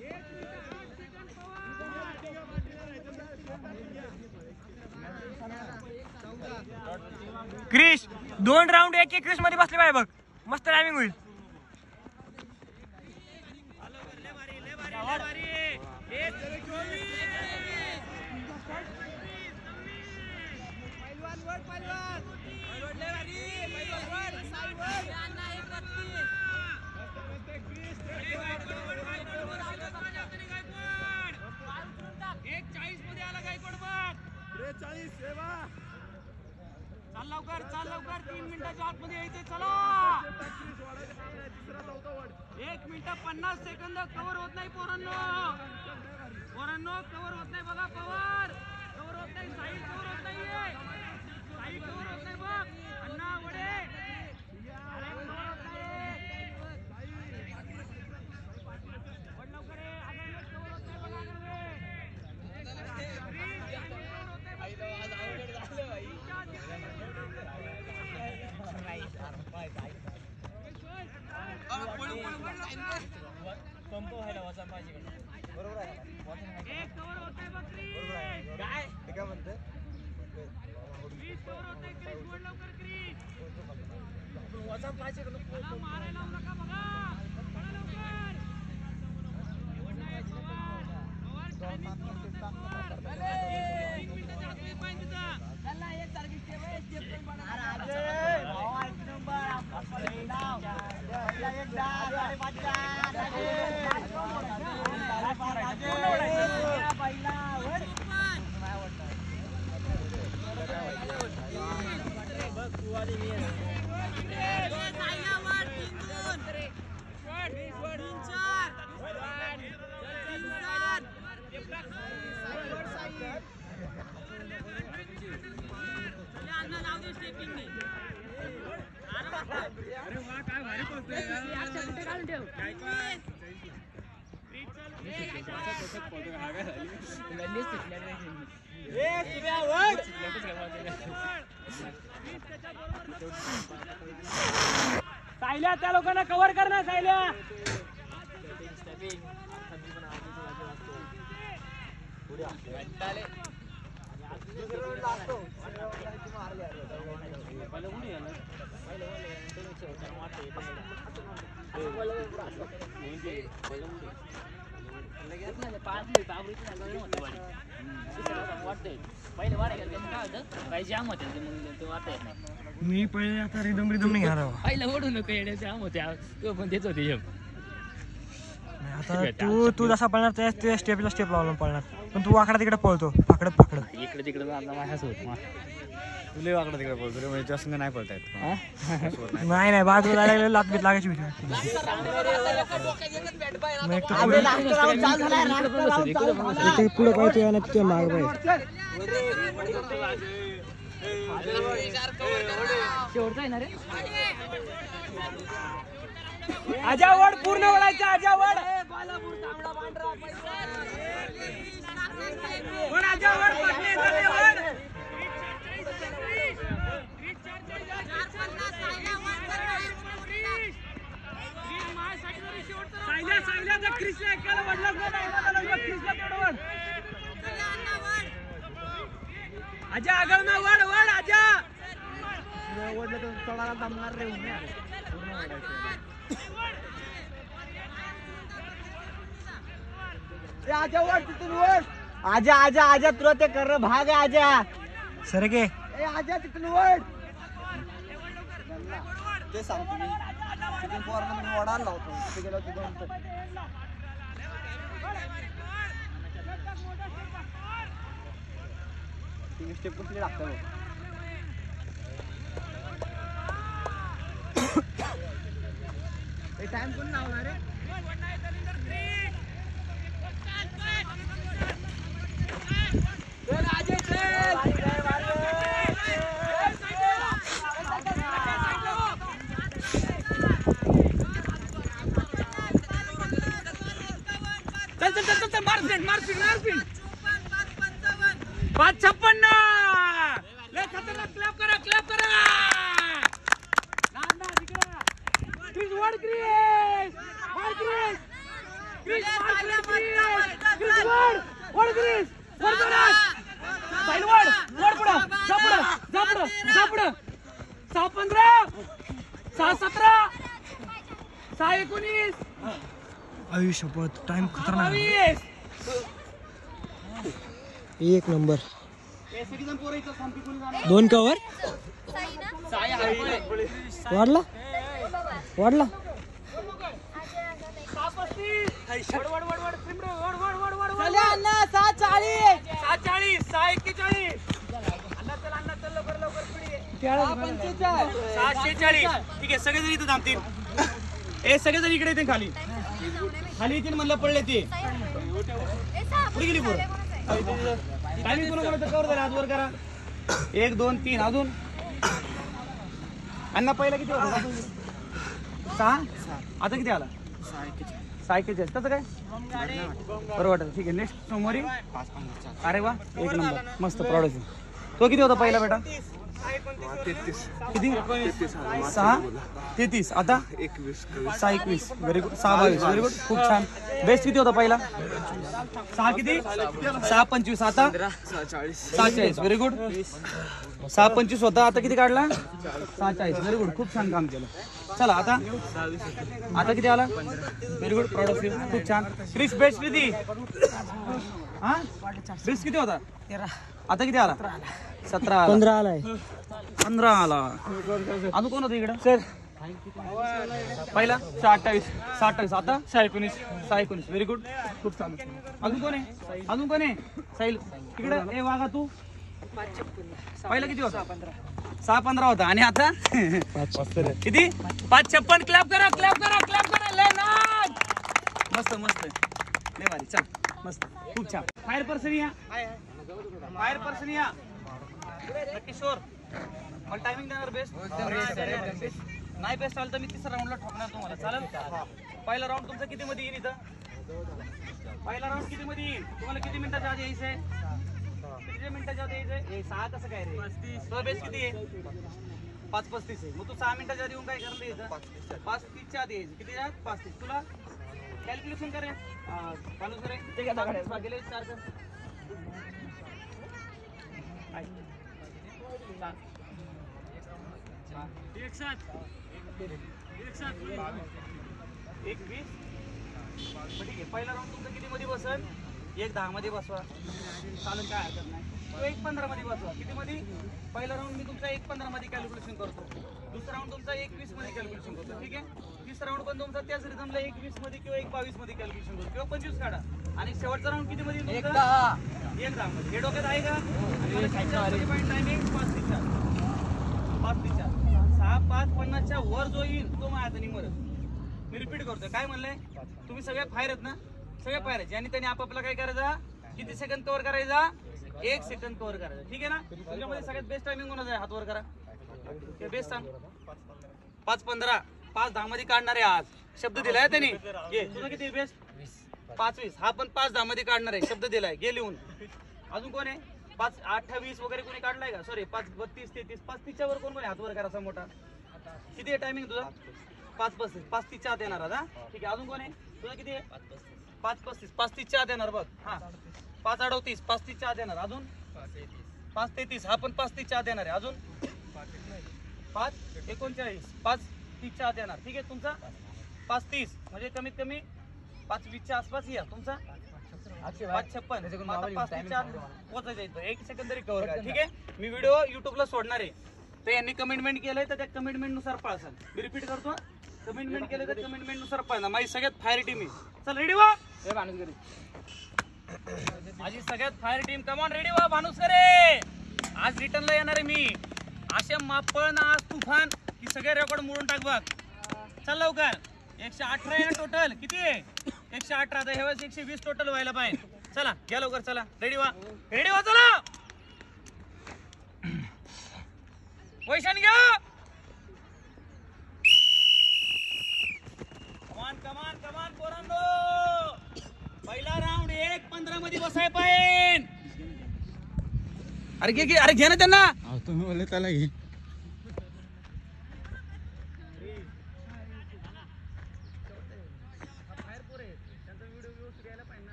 1 minute 8 second Pawar. Krish 2 round एक क्रिश मध्ये बसले पाहिजे बघ मस्त टायमिंग होईल. चाल लवकर 3 मिनिटाच्या आतमध्ये यायचे चला. 1 मिनिट 50 सेकंद कव्हर होत नाही पोरांनो कव्हर होत नाही बघा पवार कव्हर होत नाही साईड कव्हर होत नाहीये साईड कव्हर होत नाही बघ अण्णा वडे अरे कव्हर होत नाही वड लवकर ये अगं कव्हर होत नाही बघा अगं पंप व्हायला वाचा पाहिजे बरोबर आहे एक कव्हर होत नाही बकरी काय ते काय म्हणते क्रीज कव्हर होत नाही क्रीज वड लवकर क्रीज वाचा पाहिजे मारायला लावू नका बघा पळा लवकर एवढं नाही पवार टायमिंग होत नाही 3 मिनिटाच्या आतमध्ये पाहिजे तुझा चला एक सारखी स्टेप आहे स्टेप पण बना अरे भावा एक नंबर आपला पहिला एक डाग अरे बच्चा पहिला वर बघ तू आधी मी सायल्या त्या लोकांना कव्हर कर ना सायल्या. मी पहिले आता रिदम नाही घेणार पहिला ओढू नको येण्या जाम होत्या तो पण तेच होते आता तू जसा पळणार त्या स्टेपला स्टेप लावून पळणार पण तू वाकडा तिकडे पळतो फाकडत इकडे तिकडे माझ्याच होत तुला वाकडं तिकडे बोलतो रे म्हणजे जास्त नाही पळतायत नाही बाजूला जायला लागत लागायची भीती पुढे पाहिजे ना तिथे माग पाहिजे शेवटचा ना रे आजावड पूर्ण वळायचं आजावड आजा आगळ ना वड वड आजा ओढलं तर चढायला जमणार रे आजा वड तिथून वड आजा आजा आजा तुला ते कर भाग आहे आजा सर गे आजा तिथून वड ते सांगतो मी तिथून पोरांना मी वडायला लावतो तिथे गेलो तिथून स्टेप कुठली लागतं टाइम कोण लावणार रे? चल मार्फिन 556 लय खतरनाक. क्लॅप करा क्रिस वड क्रिस पुढं जा पुढं 6-15 6-17 6-19 आयुष्य टाइम खतरनाक. एक नंबर. 2 कवर वाढला ठीक आहे. सगळेजण इथं थांबतील. हे सगळेजण इकडे येते खाली येतील म्हणलं पडले ते पुढे गेली पोरं. टायमिंग कोणाकोणाचं कवर झालं हात वर करा. 1 2 3 अजून अण्णा पहिला किती होता? 6. आता किती आला? 6:41. त्याचं काय बरं वाटत. ठीक आहे. नेक्स्ट सोमवारी. अरे वा एक नंबर मस्त प्रॉडक्ट. तो किती होता पहिला बेटा? 33. किती? 6:33. आता 6:21. Very good. 6:22. Very good. खूप छान. बेस्ट किती होता पहिला? 6 किती? 6:25. आता 6:40. Very good. 6:25 होता. आता किती काढला? 6:40. Very good. खूप छान काम केलं. चला आता किती आला? Very good. Proud of you. खूप छान. क्रिस बेस्ट किती? हा बेस्ट किती होता? 13. आता किती आला? 17. 15 आलाय. 15 आला. अजून कोण होतं इकडं? सर पहिला 28. आता 6:19. Very good. खूप छान. अजून कोण आहे? साहिल तिकडे. ए वागा तू. पहिला किती होता? 6:15 होता. आणि आता किती? 5:56. क्लॅप करा. लय नाच. मस्त लय भारी. चल मस्त. खूप छान. फायर पर्सन या. किशोर मला टायमिंग देणार बेस्ट. नाही बेस्ट आलं तर मी तिसऱ्या राऊंडला ठोकणार तुम्हाला. चालेल? पहिला राऊंड तुमचा किती मध्ये येईल? पहिला राऊंड किती मध्ये येईल? तुम्हाला किती मिनिटाच्या आधी यायचंय? किती मिनिटाच्या आधी यायचंय? 6 कसं काय रे? तुझा बेस्ट किती आहे? 5:35 आहे. मग तू 6 मिनिटाच्या आधी येऊन काय करायला यायचं? 5:30च्या आधी यायचं. किती 5:30. तुला कॅल्क्युलेशन करे चालू करे. गेले 4 एक साथ 1:20. ठीक आहे. पहिला राऊंड तुमचा किती मध्ये बसल? 1:10 मध्ये बसवा. चालेल, काय हरकत नाही. तो 1:15 मध्ये बसवा. किती मध्ये? पहिला राऊंड मी तुमचा 1:15 मध्ये कॅल्क्युलेशन करतो. दुसरा राऊंड तुमचा 1:20 मध्ये कॅल्क्युलेशन करतो. ठीक आहे. तिसरा राऊंड पण तुमचा त्याच रिदमला 1:20 मध्ये किंवा 1:22 मध्ये कॅल्क्युलेशन करतो किंवा 25 काढा. आणि शेवटचा राऊंड किती मध्ये? 1:10 मध्ये. हे डोक्यात आहे का? टायमिंग 5:30. 6:50च्या वर जो येईल तो माझ्या हाताने मरत. मी रिपीट करतोय. काय म्हणलंय? तुम्ही सगळे फायर आहेत ना? सगळे फायर आहेत. ज्यांनी त्यांनी आपापला काय करायचा? किती सेकंद कव्हर करायचा? 1 सेकंद कव्हर करायचा. ठीक आहे ना? तुमच्यामध्ये सगळ्यात बेस्ट टायमिंग कोणाचा आहे? हात वर करा. बेस्ट सांग. 5:15. 5:10 मध्ये काढणार आहे आज. शब्द दिलाय त्यांनी. घे. तुझं किती बेस्ट? 5:20. हा पण 5:10 मध्ये काढणार आहे. शब्द दिलाय. घे लिहून. अजून कोण आहे? 5:28 वगैरे कोणी काढलाय का? सॉरी 5:32 33 35च्या वर कोण हात वर करायचा मोठा? किती आहे टायमिंग तुझा? 5:35. 5:30च्या आत येणार हा. ठीक आहे. अजून कोण आहे? तुझा किती आहे? 5:35. 5:30च्या आत येणार बघ. हा 5:38. 5:30च्या आत येणार. अजून 5:33. हा पण 5:30च्या आत येणार आहे. अजून 5:39. 5:30च्या आत येणार. ठीक आहे. तुमचा 5:30 म्हणजे कमीत कमी 5:20च्या आसपास या. तुमचा 5:56. 5:30च्या आत पोहोचायचं. 1 सेकंद तरी कव्हर करा. ठीक आहे. मी व्हिडिओ युट्यूबला सोडणार आहे. तर यांनी कमिटमेंट केलंय तर त्या कमिटमेंट नुसार पाळसाल. मी रिपीट करतो. कमिटमेंट केलं तर कमिटमेंट नुसार पाळणार. माझी सगळ्यात फायर टीम आहे. चल रेडी व्हा. माझी सगळ्यात फायर टीम. कमॉन रेडी व्हा. भानुसकरे आज रिटर्नला येणार आहे मी. अशा मापळ ना आज तुफान की सगळे रेकॉर्ड मोडून टाक बघ. चल लवकर. 118 आहे ना टोटल. किती आहे? 118. आता ह्यावेळेस 120 टोटल व्हायला पाहिजे. चला घ्या लवकर, चला रेडी व्हा, रेडी व्हा, चला वैशान घ्या. कमान कमान कमान पोरांनो. पहिला राऊंड 1:15 मध्ये बसाय पाहिजे. अरे घे, अरे घे ना त्यांना. तुम्ही बोलले त्याला घे.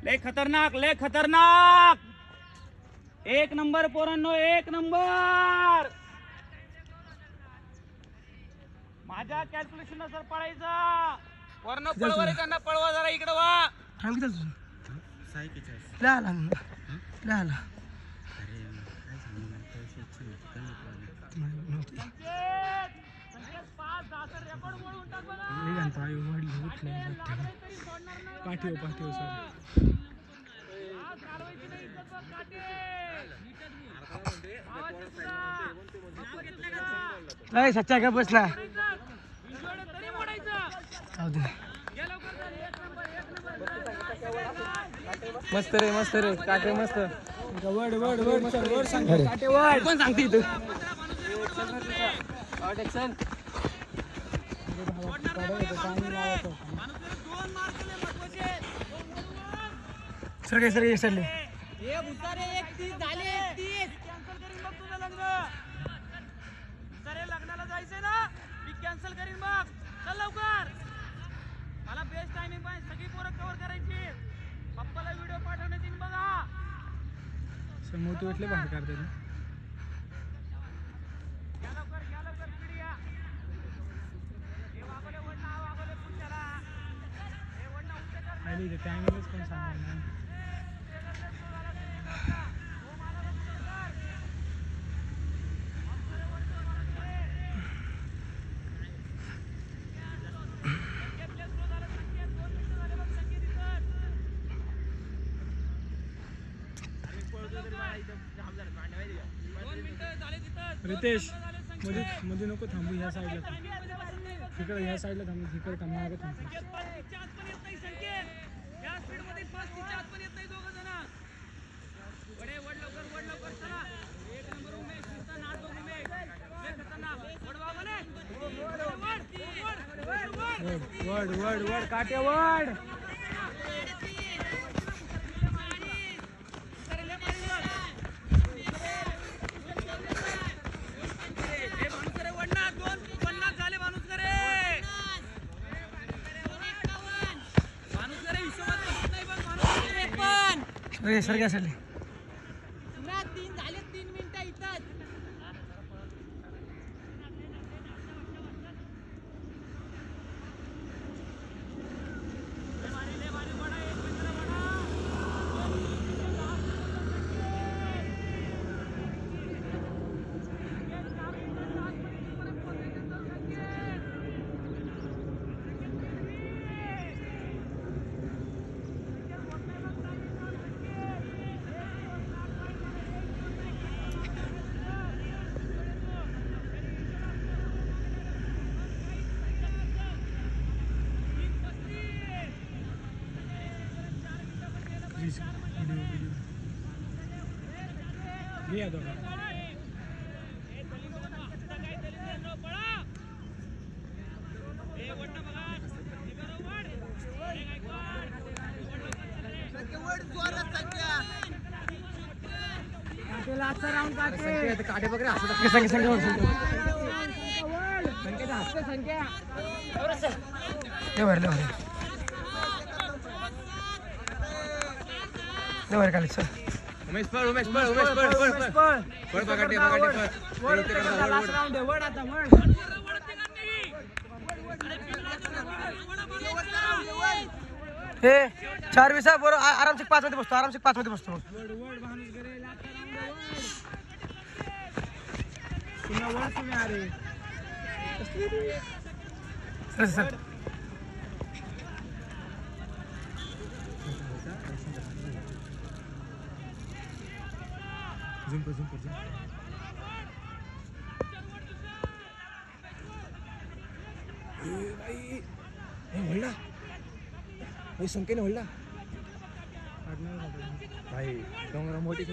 लय खतरनाक, लय खतरनाक. 1 नंबर पोरांनो, 1 नंबर. माझ्या कॅल्क्युलेशन नुसार पळायचा. वर्ण पळवा, त्यांना पळवा जरा इकडे वा. सच्चा का बसला मस्त रे, मस्त रे. काटे मस्त. वड वड वड वड सांगते. काटे वड कोण सांगते इथं? सगळे सगळे सरले. लग्नाला जायचंय ना, मी कॅन्सल करीन. मग चल लवकर, मला बेस्ट टायमिंग पाहिजे. सगळी पोरं कव्हर करायची. पप्पाला व्हिडिओ पाठवण्यात येईल बघा. मोठी वाटले बाहेर काढतात. घ्या लवकर पिढी या. हे वागवले वडना, वागवले पुण्याला. हे वडना उलटे कर. टायमिंगच पण सांगा. रितेश मध्ये नको थांबू. ह्या साईडला तिकडे, ह्या साईडला थांबू. तिकडे थांबू. मागे थांबू. वड वड वड काटे वड. सर काय चालले? काटे बघ हे 4-20 बरोबर आराम से 5 मध्ये बसतो. आराम से 5 मध्ये बसतो. सर संख्येने होईल ना भाई डोंगरा मोठी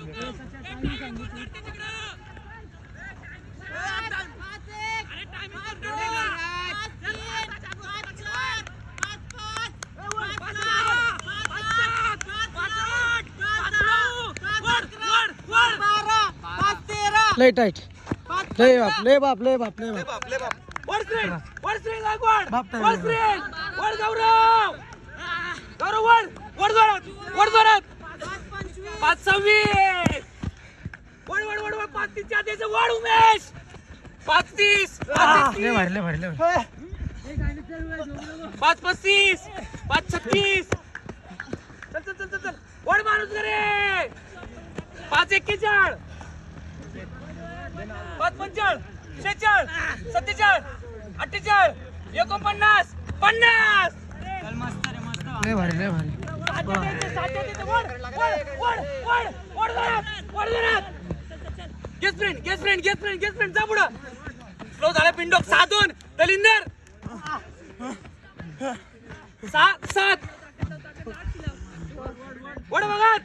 लय टाईट लय बाप लय बाप लय बाप लय बाप लय भारी लय भारी लय भारी 5-35 5-36 चल चल चल चल वड माणूस करे 5-41 5-45 46 47 48 49 50 लय भारी लय भारी गेस फ्रेंड जा पुढं स्लो झाला पिंडोक 6-2 दलिंदर 6-7 वड बघत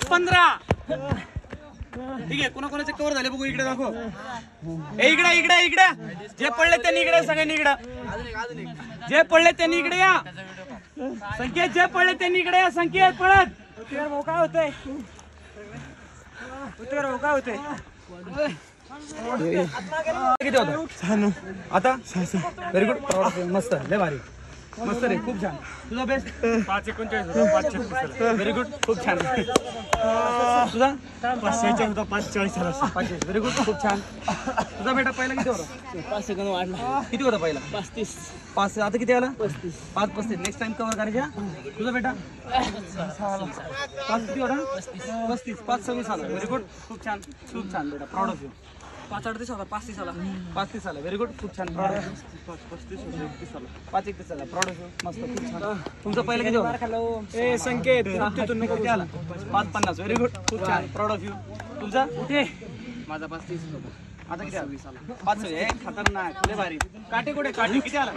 15 ठीक आहे कोणाचे कव्हर झाले बघू इकडे दाखव इकडे जे पडले त्यांनी इकडे सगळ्यांनी इकडे जे पडले त्यांनी इकडे या संकेत जे पडले त्यांनी इकडे या संकेत पडत काय होतंय काय होतंय किती होता आता व्हेरी गुड मस्त लय भारी मस्त रे खूप छान तुझा बेस्ट 5:39 व्हेरी गुड खूप छान तुझा 5:46 व्हेरी गुड खूप छान तुझा बेटा पहिला किती होता 5 सेकंद वाढला किती होता पहिला 35 5 आता किती आला 5-35 नेक्स्ट टाइम कव्हर करायचा तुझा बेटा 5 किती होता 35 5-26 आला व्हेरी गुड खूप छान बेटा प्राऊड ऑफ यू 5-38 होता 35 आला 35 आला व्हेरी गुड खूप छान प्राऊड ऑफ यू 5-31 आला 5-31 आला प्राऊड ऑफ यू मस्त खूप छान तुमचा पहिला किती होता ए संकेत तिथून किती आला 5-50 व्हेरी गुड खूप छान प्राऊड ऑफ यू तुमचा कुठे माझा 35 होता आता किती आला 5 खतरनाक लय भारी काटे किती आला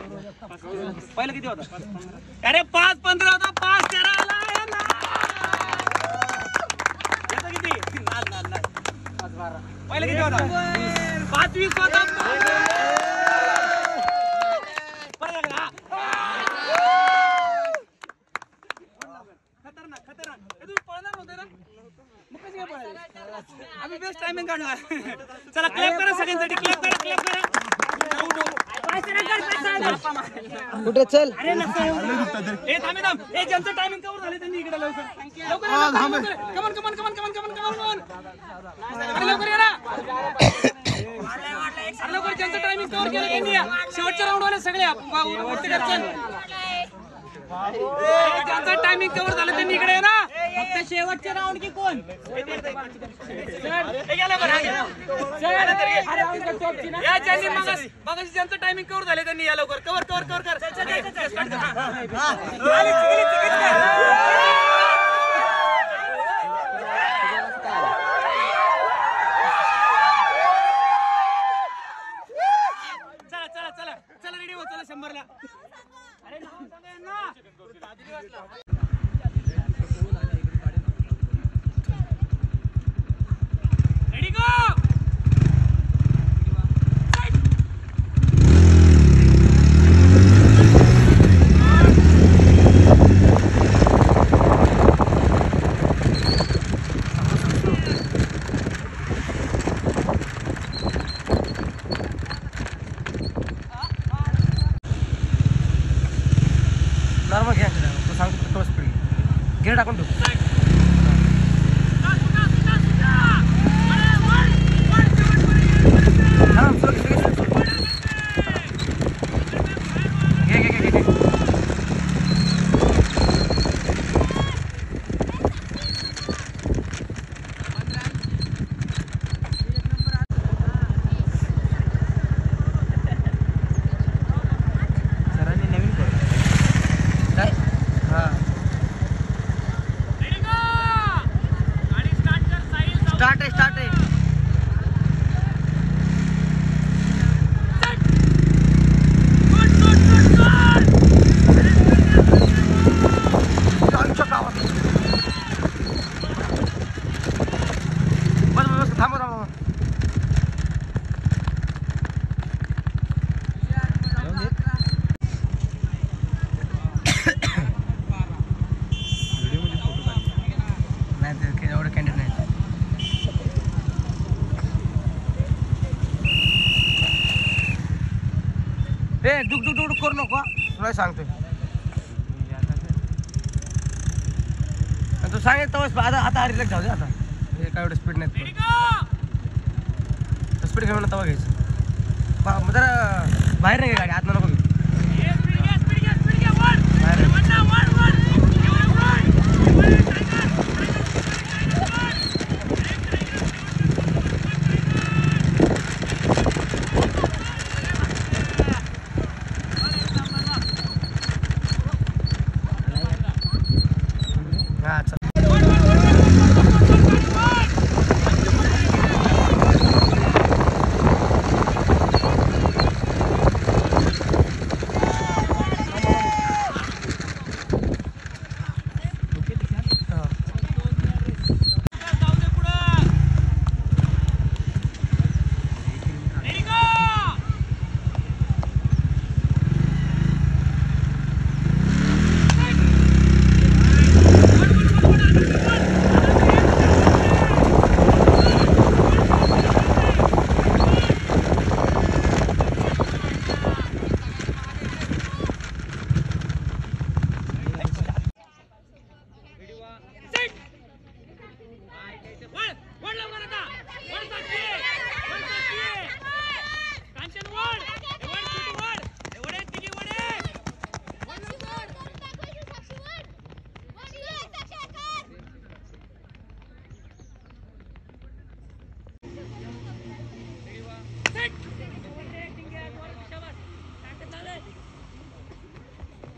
पहिला किती होता अरे 5-15 होता 5-13 आला किती नाल पहिला किती होता 5-20 होता खतरनाक तुम्ही पळणार होते ना मग कशी काय पळाले आम्ही बेस्ट टायमिंग काढणार चला क्लॅप करा सगळ्यांसाठी क्लॅप करा कुठे चल ए थांब ए ज्यांचं टायमिंग कव्हर झाले त्यांनी इकडे लवकर लवकर या ना लवकर ज्यांचं टायमिंग कव्हर केलं त्यांनी या शेवटच्या राऊंड वाले सगळे ज्यांचं टायमिंग कव्हर झालं त्यांनी इकडे ना फक्त शेवटचे राऊंड की कोण ज्यांचं टायमिंग कव्हर झाले त्यांनी या लवकर कव्हर चला रेडी हो चला 100 ला अरे नाव सांगा यांना रेडी गो नॉर्मल घ्या तो सांगतो तो स्पीड गेअर टाकून ठेव रेडी गो ए डुक डुक डुक करू नको तुला सांगतोय. तू सांगितलं आता हरीला जाऊ दे आता. हे काय एवढं स्पीड नाही स्पीड घेऊन तवा घ्यायचं जरा बाहेर नाही गाडी आत नको घेऊ. हा चल.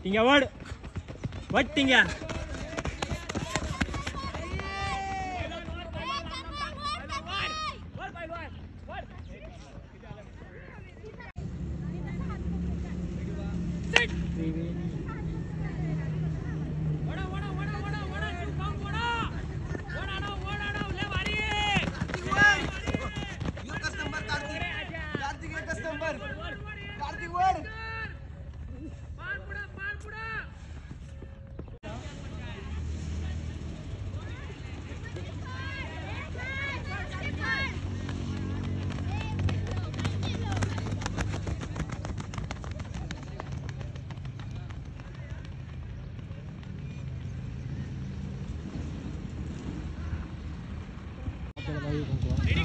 टिंग्या वड वड टिंग्या. आपल्याला बाई